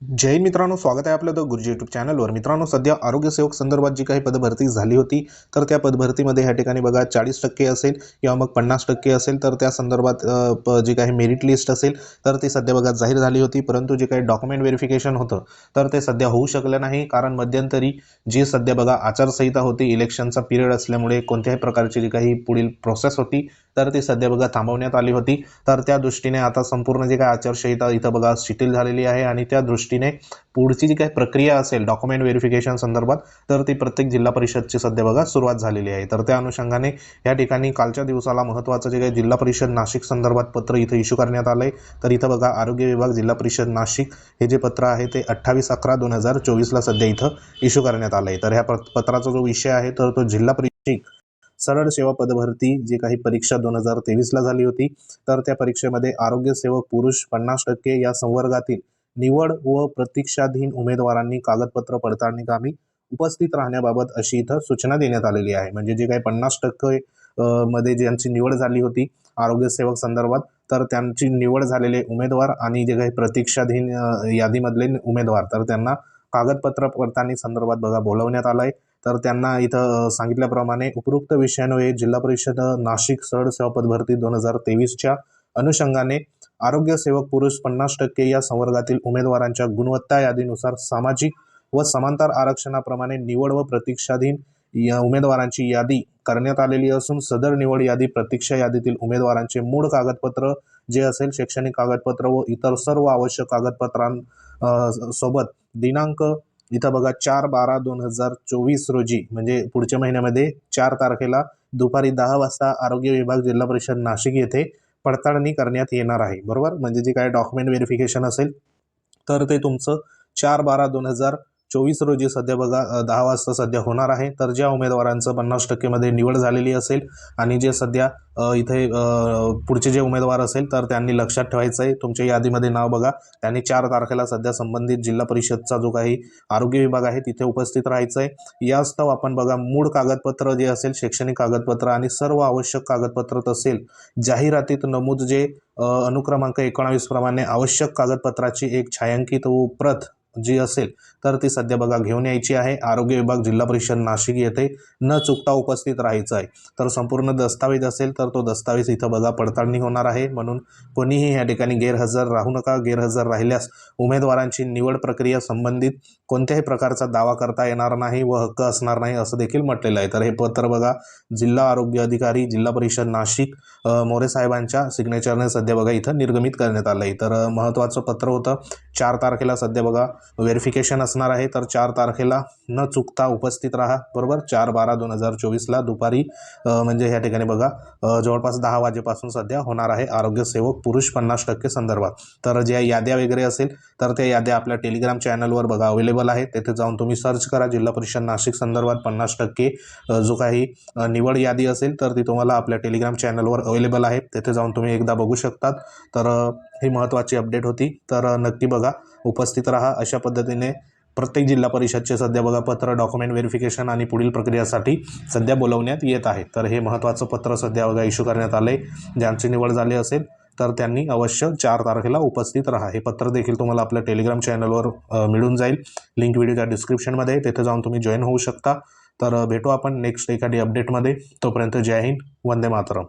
जय हिंद मित्रांनो, स्वागत आहे आपलं द गुरुजी यूट्यूब चॅनलवर। मित्रांनो, सध्या आरोग्य सेवक संदर्भात जी काही पदभरती झाली होती, तर त्या पदभरतीमध्ये ह्या ठिकाणी बघा 40% असेल किंवा मग 50% असेल, तर त्या संदर्भात जी काही मेरिट लिस्ट असेल तर ती सध्या बघा जाहीर झाली होती। परंतु जे काही डॉक्युमेंट व्हेरिफिकेशन होतं तर ते सध्या होऊ शकलं नाही, कारण मध्यंतरी जी सध्या बघा आचारसंहिता होती, इलेक्शनचा पिरियड असल्यामुळे कोणत्याही प्रकारची जी काही पुढील प्रोसेस होती तर ती सध्या बघा थांबवण्यात आली होती। तर त्या दृष्टीने आता संपूर्ण जी काही आचारसंहिता इथं बघा शिथिल झालेली आहे आणि त्या दृष्टीने पुढची जी काही प्रक्रिया असेल डॉक्युमेंट व्हेरिफिकेशन संदर्भात तर ती प्रत्येक जिल्हा परिषदची सध्या बघा सुरुवात झालेली आहे। तर त्या अनुषंगाने या ठिकाणी कालच्या दिवसाला महत्त्वाचं जे काही जिल्हा परिषद नाशिक संदर्भात पत्र इथं इश्यू करण्यात आलंय। तर इथं बघा आरोग्य विभाग जिल्हा परिषद नाशिक हे जे पत्र आहे ते 28/11/2024 ला सध्या इथं इश्यू करण्यात आलंय। तर ह्या पत्राचा जो विषय आहे तर तो जिल्हा परिषद सरळ सेवा पदभरती जी काही परीक्षा 2023 ला झाली होती, तर त्या परीक्षेमध्ये आरोग्य सेवक पुरुष 50% या संवर्गातील निवड व प्रतीक्षाधीन उमेदवारांनी कागदपत्र पडताळणी कामी उपस्थित राहण्याबाबत अशी इथं सूचना देण्यात आलेली आहे। म्हणजे जे काही 50% मध्ये ज्यांची निवड झाली होती आरोग्य सेवक संदर्भात, तर त्यांची निवड झालेले उमेदवार आणि जे काही प्रतीक्षाधीन यादीमधले उमेदवार तर त्यांना कागदपत्र पडताळणी संदर्भात बघा बोलवण्यात आलंय। तर त्यांना इथं सांगितल्याप्रमाणे उपरोक्त विषयान्वये जिल्हा परिषद नाशिक सरळ सेवा पदभरती 2023च्या अनुषंगाने आरोग्य सेवक पुरुष 50% या संवर्गातील उमेदवारांच्या गुणवत्ता यादीनुसार सामाजिक व समांतर आरक्षणाप्रमाणे निवड व प्रतीक्षाधीन या उमेदवारांची यादी करण्यात आलेली असून सदर निवड यादी प्रतीक्षा यादीतील उमेदवारांचे मूळ कागदपत्र जे असेल शैक्षणिक कागदपत्र व इतर सर्व आवश्यक कागदपत्रां सोबत दिनांक इथं बघा 4/12/2024 रोजी म्हणजे पुढच्या महिन्यामध्ये 4 तारखेला दुपारी 10 वाजता आरोग्य विभाग जिल्हा परिषद नाशिक येथे पडताळणी करण्यात येणार आहे। बरोबर, म्हणजे जे काही डॉक्युमेंट व्हेरिफिकेशन असेल तर ते तुमचं 4/12/2024 रोजी सध्या बघा 10 वाजता सध्या होणार आहे। तर ज्या उमेदवारांचं 50% मध्ये निवड झालेली असेल आणि जे सध्या इथे पुढचे जे उमेदवार असेल तर त्यांनी लक्षात ठेवायचं आहे, तुमच्या यादीमध्ये नाव बघा, त्यांनी 4 तारखेला सध्या संबंधित जिल्हा परिषदचा जो काही आरोग्य विभाग आहे तिथे उपस्थित राहायचं आहे। यास्तव आपण बघा मूळ कागदपत्र जे असेल शैक्षणिक कागदपत्र आणि सर्व आवश्यक कागदपत्र तसेच जाहिरातीत नमूद जे अनुक्रमांक 19 प्रमाणे आवश्यक कागदपत्राची एक छायांकित प्रत जी असेल तर ती सध्या बघा घेऊन यायची आहे। आरोग्य विभाग जिल्हा परिषद नाशिक येथे न चुकता उपस्थित राहायचं आहे। तर संपूर्ण दस्तावेज असेल तर तो दस्तावेज इथं बघा पडताळणी होणार आहे, म्हणून कोणीही या ठिकाणी गैरहजर राहू नका। गैरहजर राहिल्यास उमेदवारांची निवड प्रक्रिया संबंधित कोणत्याही प्रकारचा दावा करता येणार नाही व हक्क असणार नाही असं देखील म्हटलेलं आहे। तर हे पत्र बघा जिल्हा आरोग्य अधिकारी जिल्हा परिषद नाशिक मोरे साहेबांच्या सिग्नेचरने सध्या बघा इथं निर्गमित करण्यात आलं आहे। तर महत्त्वाचं पत्र होतं। 4 तारखेला सध्या बघा व्हेरिफिकेशन असणार आहे, तर 4 तारखेला न चुकता उपस्थित राहा। बरोबर, 4/12/2024 ला दुपारी म्हणजे ह्या ठिकाणी बघा जवळपास 10 वाजेपासून सध्या होणार आहे आरोग्य सेवक पुरुष 50% संदर्भात। तर ज्या याद्या वगैरे असेल तर त्या याद्या आपल्या टेलिग्राम चॅनलवर बघा अवेलेबल आहे, तेथे जाऊन तुम्ही सर्च करा जिल्हा परिषद नाशिक संदर्भात 50% जो काही निवड यादी असेल तर ती तुम्हाला आपल्या टेलिग्राम चॅनलवर अवेलेबल आहे, तेथे जाऊन तुम्ही एकदा बघू शकतात। तर ही महत्त्वाची अपडेट होती, तर नक्की बघा उपस्थित राहा। अशा पद्धतीने प्रत्येक जिल्हा परिषदचे सध्या बघा पत्र डॉक्युमेंट व्हेरिफिकेशन आणि पुढील प्रक्रियेसाठी सध्या बोलवण्यात येत आहे। तर हे महत्त्वाचं पत्र सध्या बघा इश्यू करण्यात आले। ज्यांची निवड झाली असेल तर त्यांनी अवश्य 4 तारखेला उपस्थित राहा। हे पत्र देखील तुम्हाला आपल्या टेलिग्राम चॅनलवर मिळून जाईल, लिंक व्हिडिओच्या डिस्क्रिप्शनमध्ये, तेथे जाऊन तुम्ही जॉईन होऊ शकता। तर भेटू आपण नेक्स्ट एखादी अपडेटमध्ये, तोपर्यंत जय हिंद, वंदे मातरम।